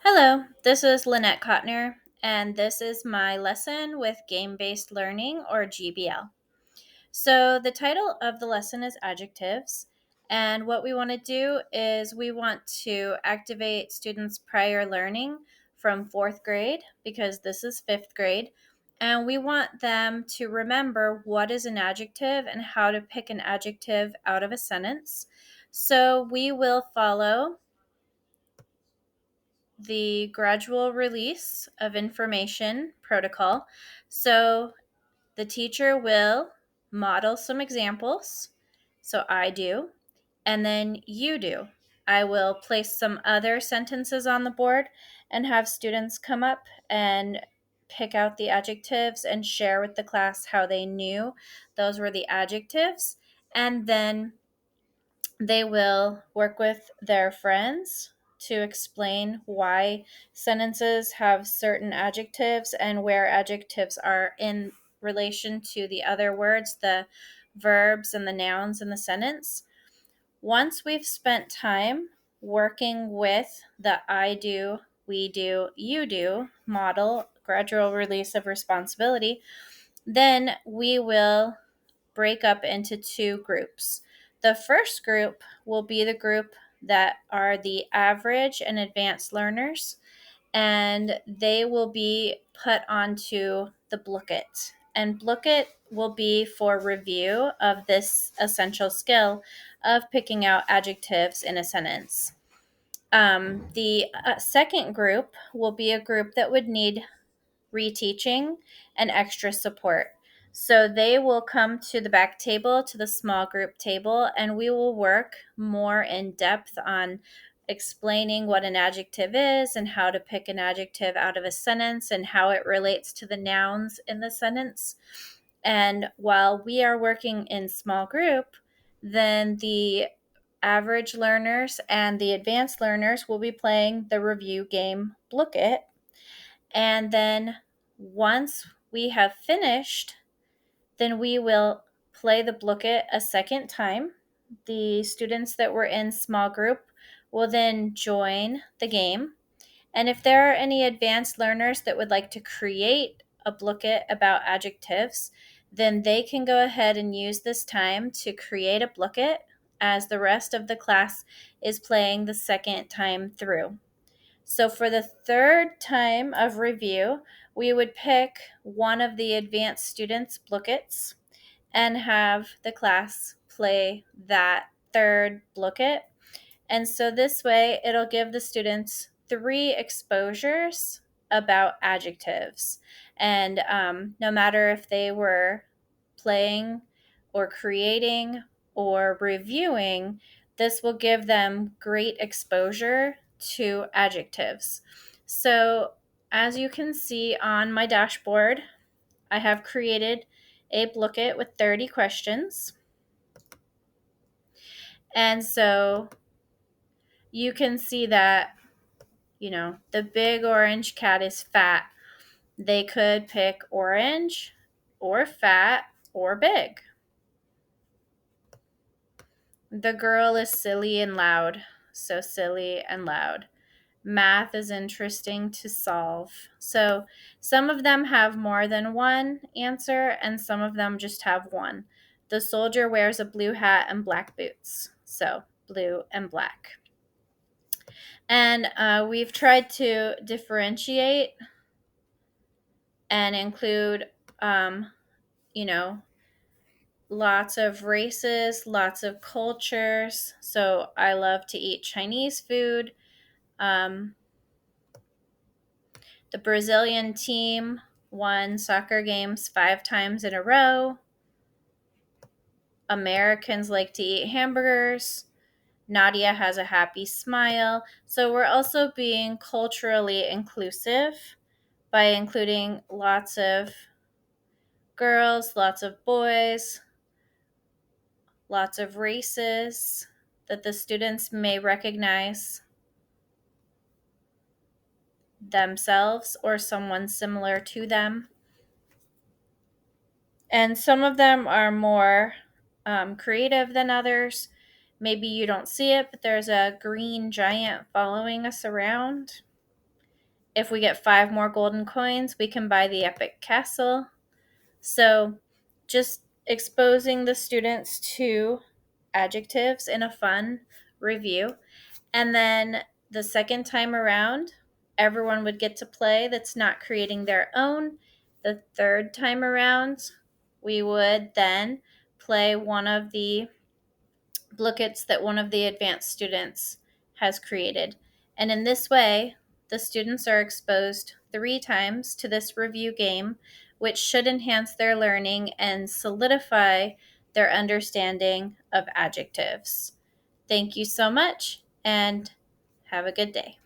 Hello, this is Lynette Kotner, and this is my lesson with Game Based Learning, or GBL. So, the title of the lesson is Adjectives, and what we want to do is we want to activate students' prior learning from fourth grade, because this is fifth grade, and we want them to remember what is an adjective and how to pick an adjective out of a sentence. So, we will follow the gradual release of information protocol. So the teacher will model some examples. So I do, and then you do. I will place some other sentences on the board and have students come up and pick out the adjectives and share with the class how they knew those were the adjectives. And then they will work with their friends to explain why sentences have certain adjectives and where adjectives are in relation to the other words, the verbs and the nouns in the sentence. Once we've spent time working with the I do, we do, you do model, gradual release of responsibility, then we will break up into two groups. The first group will be the group that are the average and advanced learners, and they will be put onto the Blooket. And Blooket will be for review of this essential skill of picking out adjectives in a sentence. The second group will be a group that would need reteaching, and extra support. So they will come to the back table, to the small group table, and we will work more in depth on explaining what an adjective is and how to pick an adjective out of a sentence and how it relates to the nouns in the sentence. And while we are working in small group, then the average learners and the advanced learners will be playing the review game Blooket. And then once we have finished, then we will play the Blooket a second time. The students that were in small group will then join the game. And if there are any advanced learners that would like to create a Blooket about adjectives, then they can go ahead and use this time to create a Blooket as the rest of the class is playing the second time through. So for the third time of review, we would pick one of the advanced students' Blookets and have the class play that third Blooket. And so this way, it'll give the students three exposures about adjectives. And no matter if they were playing or creating or reviewing, this will give them great exposure to adjectives. So, as you can see on my dashboard, I have created a Blooket with 30 questions. And so you can see that, the big orange cat is fat. They could pick orange or fat or big. The girl is silly and loud. So silly and loud. Math is interesting to solve. So some of them have more than one answer, and some of them just have one. The soldier wears a blue hat and black boots. So blue and black. And we've tried to differentiate and include, you know, lots of races, lots of cultures. So I love to eat Chinese food. Um, the Brazilian team won soccer games 5 times in a row. Americans like to eat hamburgers. Nadia has a happy smile. So we're also being culturally inclusive by including lots of girls, lots of boys, lots of races that the students may recognize themselves or someone similar to them. And some of them are more creative than others. Maybe you don't see it, but there's a green giant following us around. If we get 5 more golden coins, we can buy the epic castle. So just exposing the students to adjectives in a fun review. And then the second time around, everyone would get to play that's not creating their own. The third time around, we would then play one of the Blookets that one of the advanced students has created. And in this way, the students are exposed 3 times to this review game, which should enhance their learning and solidify their understanding of adjectives. Thank you so much, and have a good day.